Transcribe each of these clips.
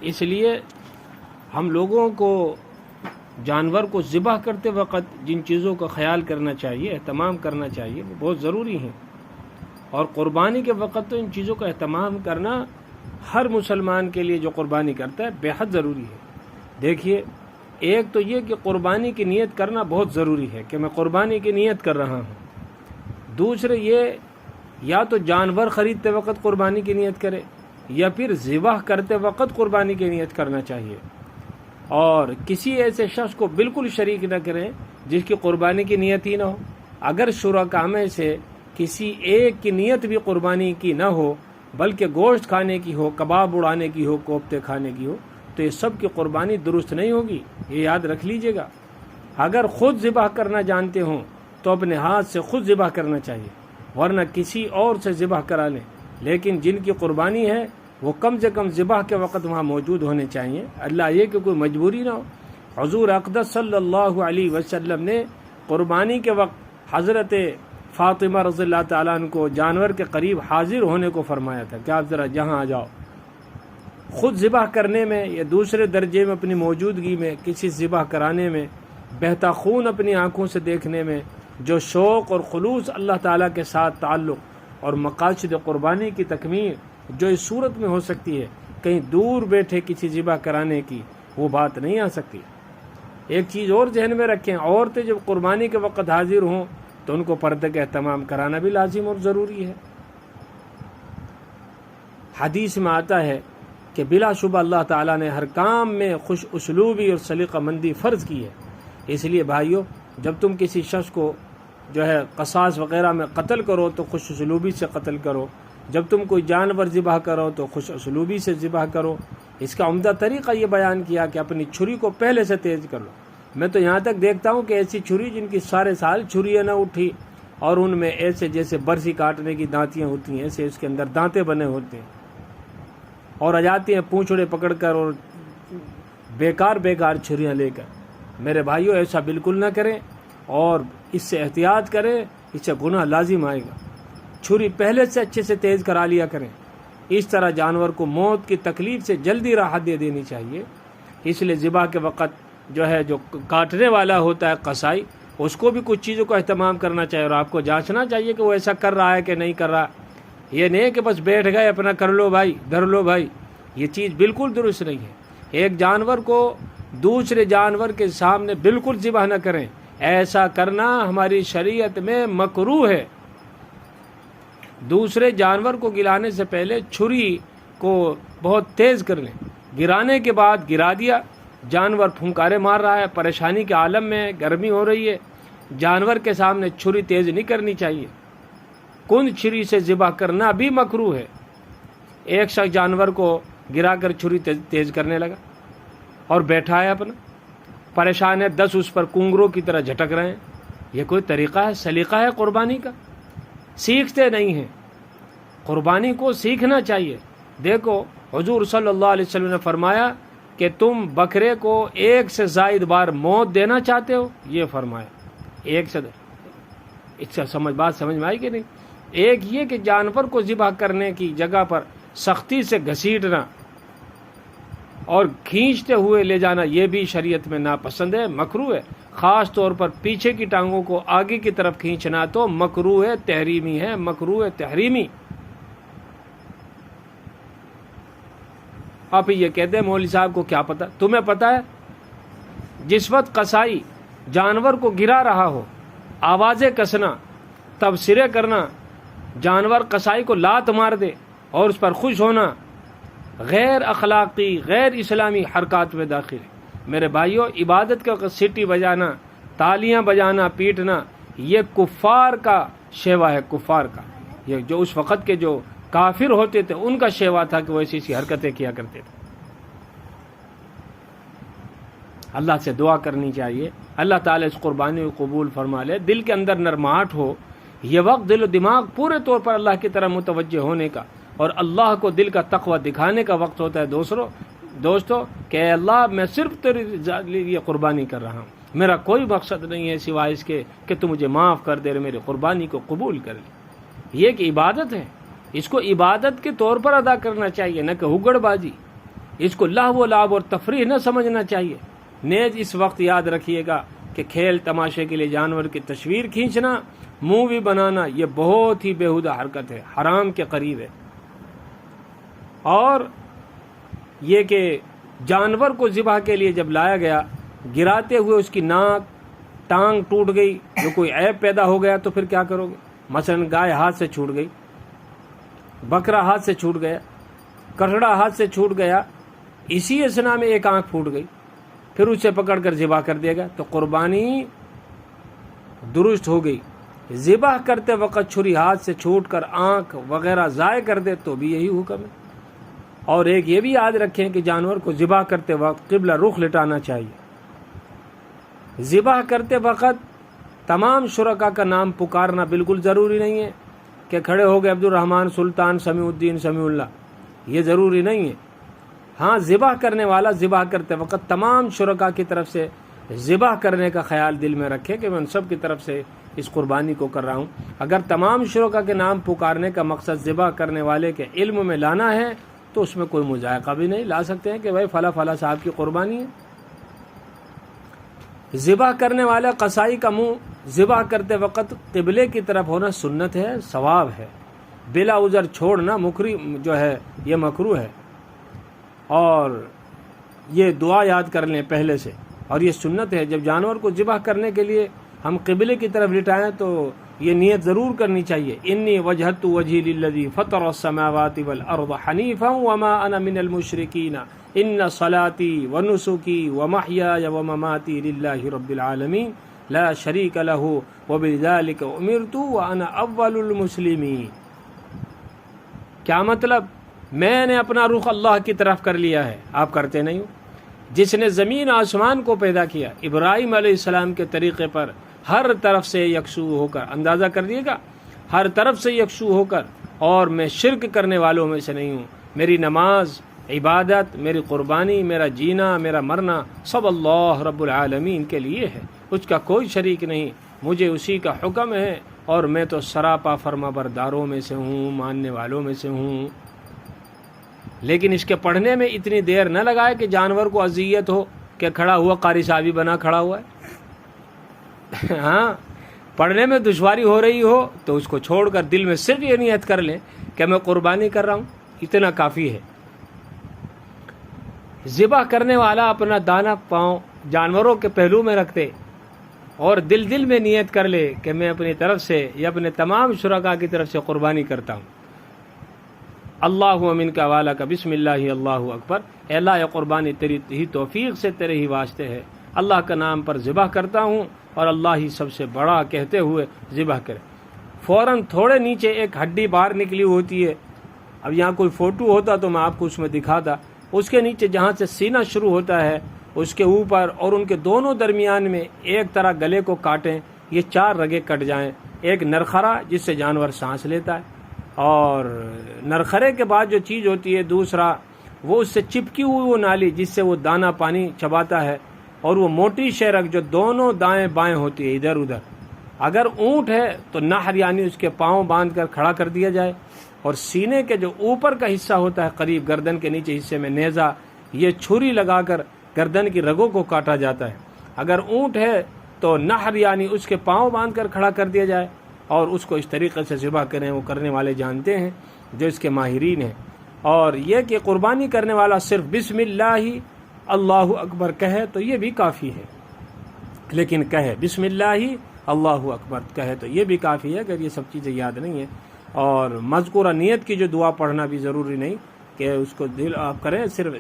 اس لیے ہم لوگوں کو جانور کو ذبح کرتے وقت جن چیزوں کا خیال کرنا چاہیے، اہتمام کرنا چاہیے، وہ بہت ضروری ہیں، اور قربانی کے وقت تو ان چیزوں کا اہتمام کرنا ہر مسلمان کے لیے جو قربانی کرتا ہے بے حد ضروری ہے۔ دیکھیے، ایک تو یہ کہ قربانی کی نیت کرنا بہت ضروری ہے کہ میں قربانی کی نیت کر رہا ہوں۔ دوسرے یہ، یا تو جانور خریدتے وقت قربانی کی نیت کرے، یا پھر ذبح کرتے وقت قربانی کی نیت کرنا چاہیے، اور کسی ایسے شخص کو بالکل شریک نہ کریں جس کی قربانی کی نیت ہی نہ ہو۔ اگر شرکاء میں سے کسی ایک کی نیت بھی قربانی کی نہ ہو بلکہ گوشت کھانے کی ہو، کباب اڑانے کی ہو، کوفتے کھانے کی ہو، تو یہ سب کی قربانی درست نہیں ہوگی، یہ یاد رکھ لیجئے گا۔ اگر خود ذبح کرنا جانتے ہوں تو اپنے ہاتھ سے خود ذبح کرنا چاہیے، ورنہ کسی اور سے ذبح کرا لیں، لیکن جن کی قربانی ہے وہ کم سے کم ذبح کے وقت وہاں موجود ہونے چاہیے، اللہ یہ کہ کوئی مجبوری نہ ہو۔ حضور اقدس صلی اللہ علیہ وسلم نے قربانی کے وقت حضرت فاطمہ رضی اللہ تعالیٰ عنہ کو جانور کے قریب حاضر ہونے کو فرمایا تھا کہ آپ ذرا جہاں آ جاؤ۔ خود ذبح کرنے میں یا دوسرے درجے میں اپنی موجودگی میں کسی ذبح کرانے میں، بہتا خون اپنی آنکھوں سے دیکھنے میں، جو شوق اور خلوص اللہ تعالیٰ کے ساتھ تعلق اور مقاصد قربانی کی تکمیل جو اس صورت میں ہو سکتی ہے، کہیں دور بیٹھے کسی ذبح کرانے کی وہ بات نہیں آ سکتی۔ ایک چیز اور ذہن میں رکھیں، عورتیں جب قربانی کے وقت حاضر ہوں تو ان کو پردے کا اہتمام کرانا بھی لازم اور ضروری ہے۔ حدیث میں آتا ہے کہ بلا شبہ اللہ تعالیٰ نے ہر کام میں خوش اسلوبی اور سلیقہ مندی فرض کی ہے۔ اس لیے بھائیو، جب تم کسی شخص کو جو ہے قصاص وغیرہ میں قتل کرو تو خوش اسلوبی سے قتل کرو، جب تم کوئی جانور ذبح کرو تو خوش اسلوبی سے ذبح کرو۔ اس کا عمدہ طریقہ یہ بیان کیا کہ اپنی چھری کو پہلے سے تیز کر لو۔ میں تو یہاں تک دیکھتا ہوں کہ ایسی چھری جن کی سارے سال چھریاں نہ اٹھی، اور ان میں ایسے جیسے برسی کاٹنے کی دانتیاں ہوتی ہیں، ایسے اس کے اندر دانتے بنے ہوتے ہیں، اور آ جاتی ہیں پونچھڑے پکڑ کر اور بیکار چھریاں لے کر۔ میرے بھائیوں، ایسا بالکل نہ کریں، اور اس سے احتیاط کریں، اس سے گناہ لازم آئے گا۔ چھری پہلے سے اچھے سے تیز کرا لیا کریں۔ اس طرح جانور کو موت کی تکلیف سے جلدی راحت دے دینی چاہیے۔ اس لیے ذبح کے وقت جو کاٹنے والا ہوتا ہے قصائی، اس کو بھی کچھ چیزوں کا اہتمام کرنا چاہیے، اور آپ کو جانچنا چاہیے کہ وہ ایسا کر رہا ہے کہ نہیں کر رہا۔ یہ نہیں کہ بس بیٹھ گئے اپنا کر لو بھائی، دھر لو بھائی، یہ چیز بالکل درست نہیں ہے۔ ایک جانور کو دوسرے جانور کے سامنے بالکل ذبح نہ کریں، ایسا کرنا ہماری شریعت میں مکروہ ہے۔ دوسرے جانور کو گرانے سے پہلے چھری کو بہت تیز کر لیں، گرانے کے بعد گرا دیا، جانور پھنکارے مار رہا ہے، پریشانی کے عالم میں، گرمی ہو رہی ہے، جانور کے سامنے چھری تیز نہیں کرنی چاہیے۔ کند چھری سے ذبح کرنا بھی مکروہ ہے۔ ایک شخص جانور کو گرا کر چھری تیز کرنے لگا اور بیٹھا ہے اپنا، پریشان ہے، 10 اس پر کنگروں کی طرح جھٹک رہے ہیں۔ یہ کوئی طریقہ ہے، سلیقہ ہے قربانی کا؟ سیکھتے نہیں ہیں۔ قربانی کو سیکھنا چاہیے۔ دیکھو، حضور صلی اللہ علیہ وسلم نے فرمایا کہ تم بکرے کو 1 سے زائد بار موت دینا چاہتے ہو، یہ فرمایا۔ 1 سے، اس کا بات سمجھ میں آئی کہ نہیں؟ ایک یہ کہ جانور کو ذبح کرنے کی جگہ پر سختی سے گھسیٹنا اور کھینچتے ہوئے لے جانا، یہ بھی شریعت میں ناپسند ہے، مکروہ ہے۔ خاص طور پر پیچھے کی ٹانگوں کو آگے کی طرف کھینچنا تو مکروہ ہے، تحریمی ہے، مکروہ ہے، تحریمی۔ آپ یہ کہتے ہیں مولوی صاحب کو کیا پتہ؟ تمہیں پتہ ہے جس وقت قصائی جانور کو گرا رہا ہو، آوازیں کسنا، تبصرے کرنا، جانور قصائی کو لات مار دے اور اس پر خوش ہونا، غیر اخلاقی، غیر اسلامی حرکات میں داخل ہے۔ میرے بھائیوں، عبادت کا سیٹی بجانا، تالیاں بجانا، پیٹنا، یہ کفار کا شیوا ہے، کفار کا۔ یہ جو اس وقت کے جو کافر ہوتے تھے ان کا شیوا تھا کہ وہ ایسی حرکتیں کیا کرتے تھے۔ اللہ سے دعا کرنی چاہیے، اللہ تعالیٰ اس قربانی کو قبول فرما لے۔ دل کے اندر نرماہٹ ہو، یہ وقت دل و دماغ پورے طور پر اللہ کی طرف متوجہ ہونے کا اور اللہ کو دل کا تقوی دکھانے کا وقت ہوتا ہے۔ دوستو کہ اے اللہ، میں صرف تیرے لیے قربانی کر رہا ہوں، میرا کوئی مقصد نہیں ہے سوائے اس کے کہ تو مجھے معاف کر دے، میری قربانی کو قبول کر لے۔ یہ ایک عبادت ہے، اس کو عبادت کے طور پر ادا کرنا چاہیے، نہ کہ ہگڑ بازی۔ اس کو لہو و لعب اور تفریح نہ سمجھنا چاہیے۔ نیز اس وقت یاد رکھیے گا کہ کھیل تماشے کے لیے جانور کی تصویر کھینچنا، مووی بنانا، یہ بہت ہی بیہودہ حرکت ہے، حرام کے قریب ہے۔ اور یہ کہ جانور کو ذبح کے لیے جب لایا گیا، گراتے ہوئے اس کی ناک ٹانگ ٹوٹ گئی، جو کوئی عیب پیدا ہو گیا تو پھر کیا کرو گے؟ مثلا گائے ہاتھ سے چھوٹ گئی، بکرا ہاتھ سے چھوٹ گیا، کٹڑا ہاتھ سے چھوٹ گیا، اسی اثنا میں ایک آنکھ پھوٹ گئی، پھر اسے پکڑ کر ذبح کر دیا گیا تو قربانی درست ہو گئی۔ ذبح کرتے وقت چھری ہاتھ سے چھوٹ کر آنکھ وغیرہ ضائع کر دے تو بھی یہی حکم ہے۔ اور ایک یہ بھی یاد رکھیں کہ جانور کو ذبح کرتے وقت قبلہ رخ لٹانا چاہیے۔ ذبح کرتے وقت تمام شرکا کا نام پکارنا بالکل ضروری نہیں ہے کہ کھڑے ہو گئے عبد الرحمن، سلطان، سمیع الدین، سمیع اللہ، یہ ضروری نہیں ہے۔ ہاں، ذبح کرنے والا ذبح کرتے وقت تمام شرکا کی طرف سے ذبح کرنے کا خیال دل میں رکھے کہ میں ان سب کی طرف سے اس قربانی کو کر رہا ہوں۔ اگر تمام شرکا کے نام پکارنے کا مقصد ذبح کرنے والے کے علم میں لانا ہے تو اس میں کوئی مذائقہ بھی نہیں، لا سکتے ہیں کہ بھائی فلاں فلاں صاحب کی قربانی ہے۔ ذبح کرنے والا قصائی کا منہ ذبح کرتے وقت قبلے کی طرف ہونا سنت ہے، ثواب ہے۔ بلا عذر چھوڑنا جو ہے یہ مکروہ ہے۔ اور یہ دعا یاد کر لیں پہلے سے، اور یہ سنت ہے جب جانور کو ذبح کرنے کے لیے ہم قبلے کی طرف لٹائیں تو یہ نیت ضرور کرنی چاہیے، انی وجہت وجہی للذی فطر السماوات والارض حنیفا وما انا من المشرکین ان صلاتی ونسکی ومحیای ومماتی للہ رب العالمین لا شریک لہ وبذلک امرت وانا اول المسلمین۔ کیا مطلب؟ میں نے اپنا رخ اللہ کی طرف کر لیا ہے، آپ کرتے نہیں ہو۔ جس نے زمین آسمان کو پیدا کیا، ابراہیم علیہ السلام کے طریقے پر ہر طرف سے یکسو ہو کر، اندازہ کر لیے گا، ہر طرف سے یکسو ہو کر، اور میں شرک کرنے والوں میں سے نہیں ہوں۔ میری نماز، عبادت، میری قربانی، میرا جینا، میرا مرنا سب اللہ رب العالمین کے لیے ہے، اس کا کوئی شریک نہیں، مجھے اسی کا حکم ہے، اور میں تو سراپا فرما برداروں میں سے ہوں، ماننے والوں میں سے ہوں۔ لیکن اس کے پڑھنے میں اتنی دیر نہ لگائے کہ جانور کو اذیت ہو کہ کھڑا ہوا قاری صاحبی بنا کھڑا ہوا ہے۔ ہاں، پڑھنے میں دشواری ہو رہی ہو تو اس کو چھوڑ کر دل میں صرف یہ نیت کر لیں کہ میں قربانی کر رہا ہوں، اتنا کافی ہے۔ ذبح کرنے والا اپنا دانا پاؤں جانوروں کے پہلو میں رکھتے اور دل میں نیت کر لے کہ میں اپنی طرف سے یا اپنے تمام شرکا کی طرف سے قربانی کرتا ہوں۔ اللہ امین کا حوالہ کا بسم اللہ اللہ اکبر، اے اللہ یہ قربانی تیری ہی توفیق سے تیرے ہی واسطے ہے، اللہ کا نام پر ذبح کرتا ہوں، اور اللہ ہی سب سے بڑا کہتے ہوئے ذبح کرے۔ فوراً تھوڑے نیچے ایک ہڈی باہر نکلی ہوتی ہے، اب یہاں کوئی فوٹو ہوتا تو میں آپ کو اس میں دکھاتا، اس کے نیچے جہاں سے سینہ شروع ہوتا ہے اس کے اوپر اور ان کے دونوں درمیان میں ایک طرح گلے کو کاٹیں، یہ 4 رگیں کٹ جائیں، ایک نرخرا جس سے جانور سانس لیتا ہے، اور نرخرے کے بعد جو چیز ہوتی ہے دوسرا وہ اس سے چپکی ہوئی وہ نالی جس سے وہ دانا پانی چباتا ہے، اور وہ موٹی شیرک جو دونوں دائیں بائیں ہوتی ہے ادھر ادھر۔ اگر اونٹ ہے تو نہر یعنی اس کے پاؤں باندھ کر کھڑا کر دیا جائے، اور سینے کے جو اوپر کا حصہ ہوتا ہے قریب گردن کے نیچے حصے میں نیزہ، یہ چھری لگا کر گردن کی رگوں کو کاٹا جاتا ہے۔ اگر اونٹ ہے تو نہر یعنی اس کے پاؤں باندھ کر کھڑا کر دیا جائے، اور اس کو اس طریقے سے ذبح کریں، وہ کرنے والے جانتے ہیں جو اس کے ماہرین ہیں۔ اور یہ کہ قربانی کرنے والا صرف بسم اللہ اللہ اکبر کہے تو یہ بھی کافی ہے، لیکن کہے بسم اللہ اللہ اکبر کہے تو یہ بھی کافی ہے اگر یہ سب چیزیں یاد نہیں ہیں۔ اور مذکورہ نیت کی جو دعا پڑھنا بھی ضروری نہیں کہ اس کو دل آپ کریں، صرف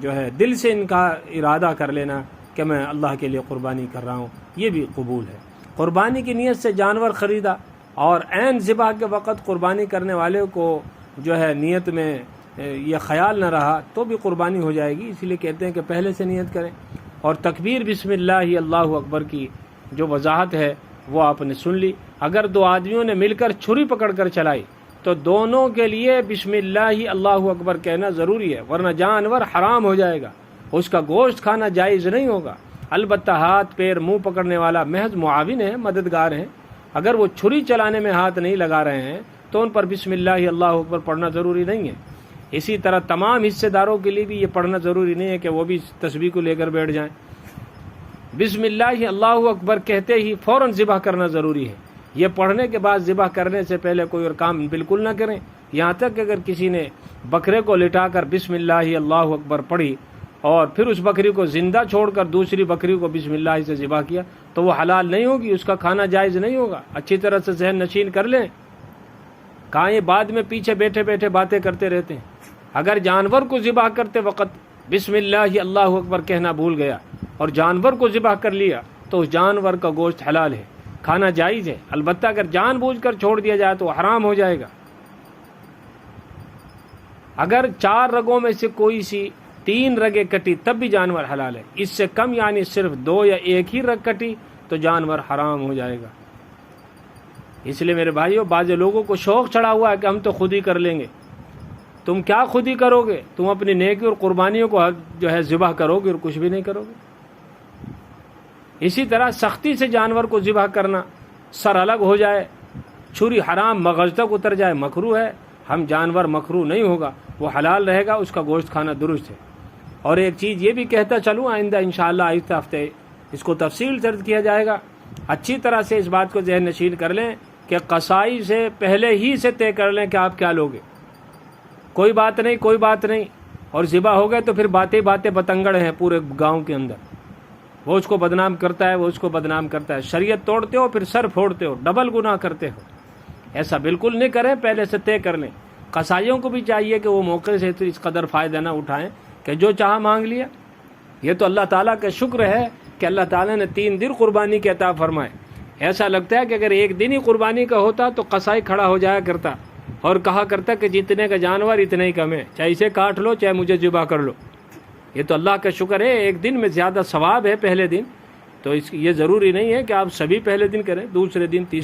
جو ہے دل سے ان کا ارادہ کر لینا کہ میں اللہ کے لیے قربانی کر رہا ہوں، یہ بھی قبول ہے۔ قربانی کی نیت سے جانور خریدا اور عین ذبح کے وقت قربانی کرنے والے کو جو ہے نیت میں یہ خیال نہ رہا تو بھی قربانی ہو جائے گی، اسی لیے کہتے ہیں کہ پہلے سے نیت کریں۔ اور تکبیر بسم اللہ اللہ اکبر کی جو وضاحت ہے وہ آپ نے سن لی۔ اگر 2 آدمیوں نے مل کر چھری پکڑ کر چلائی تو دونوں کے لیے بسم اللہ اللہ اکبر کہنا ضروری ہے، ورنہ جانور حرام ہو جائے گا، اس کا گوشت کھانا جائز نہیں ہوگا۔ البتہ ہاتھ پیر منہ پکڑنے والا محض معاون ہے، مددگار ہیں، اگر وہ چھری چلانے میں ہاتھ نہیں لگا رہے ہیں تو ان پر بسم اللہ اللہ اکبر پڑھنا ضروری نہیں ہے۔ اسی طرح تمام حصے داروں کے لیے بھی یہ پڑھنا ضروری نہیں ہے کہ وہ بھی تسبیح کو لے کر بیٹھ جائیں. بسم اللہ اللہ اکبر کہتے ہی فوراً ذبح کرنا ضروری ہے. یہ پڑھنے کے بعد ذبح کرنے سے پہلے کوئی اور کام بالکل نہ کریں. یہاں تک کہ اگر کسی نے بکرے کو لٹا کر بسم اللہ اللہ اکبر پڑھی اور پھر اس بکری کو زندہ چھوڑ کر دوسری بکری کو بسم اللہ سے ذبح کیا تو وہ حلال نہیں ہوگی، اس کا کھانا جائز نہیں ہوگا. اچھی طرح سے ذہن نشین کر لیں. کہاں یہ بعد میں پیچھے بیٹھے بیٹھے باتیں کرتے رہتے ہیں. اگر جانور کو ذبح کرتے وقت بسم اللہ اللہ اکبر کہنا بھول گیا اور جانور کو ذبح کر لیا تو اس جانور کا گوشت حلال ہے، کھانا جائز ہے. البتہ اگر جان بوجھ کر چھوڑ دیا جائے تو حرام ہو جائے گا. اگر 4 رگوں میں سے کوئی سی 3 رگیں کٹی تب بھی جانور حلال ہے. اس سے کم یعنی صرف 2 یا 1 ہی رگ کٹی تو جانور حرام ہو جائے گا. اس لیے میرے بھائیوں، بعض لوگوں کو شوق چڑھا ہوا ہے کہ ہم تو خود ہی کر لیں گے. تم کیا خود ہی کرو گے؟ تم اپنی نیکی اور قربانیوں کو جو ہے ذبح کرو گے اور کچھ بھی نہیں کرو گے. اسی طرح سختی سے جانور کو ذبح کرنا، سر الگ ہو جائے، چھری حرام مغز تک اتر جائے، مکروہ ہے. ہم جانور مکروہ نہیں ہوگا، وہ حلال رہے گا، اس کا گوشت کھانا درست ہے. اور ایک چیز یہ بھی کہتا چلوں، آئندہ انشاءاللہ آہستہ ہفتے اس کو تفصیل درج کیا جائے گا. اچھی طرح سے اس بات کو ذہن نشین کر لیں کہ قصائی سے پہلے ہی سے طے کر لیں کہ آپ کیا لوگے. کوئی بات نہیں، کوئی بات نہیں، اور ذبح ہو گئے تو پھر باتیں بتنگڑ ہیں پورے گاؤں کے اندر. وہ اس کو بدنام کرتا ہے، وہ اس کو بدنام کرتا ہے. شریعت توڑتے ہو پھر سر پھوڑتے ہو، ڈبل گناہ کرتے ہو. ایسا بالکل نہیں کریں، پہلے سے طے کر لیں. قصائیوں کو بھی چاہیے کہ وہ موقع سے تو اس قدر فائدہ نہ اٹھائیں کہ جو چاہا مانگ لیا. یہ تو اللہ تعالیٰ کا شکر ہے کہ اللہ تعالیٰ نے 3 دن قربانی کے عطا فرمائے. ایسا لگتا ہے کہ اگر 1 دن ہی قربانی کا ہوتا تو قصائی کھڑا ہو جایا کرتا اور کہا کرتا کہ جتنے کا جانور اتنے ہی کم ہے، چاہے اسے کاٹ لو چاہے مجھے ذبح کر لو. یہ تو اللہ کا شکر ہے، 1 دن میں زیادہ ثواب ہے پہلے دن. تو یہ ضروری نہیں ہے کہ آپ سبھی پہلے دن کریں، دوسرے دن، تیسرے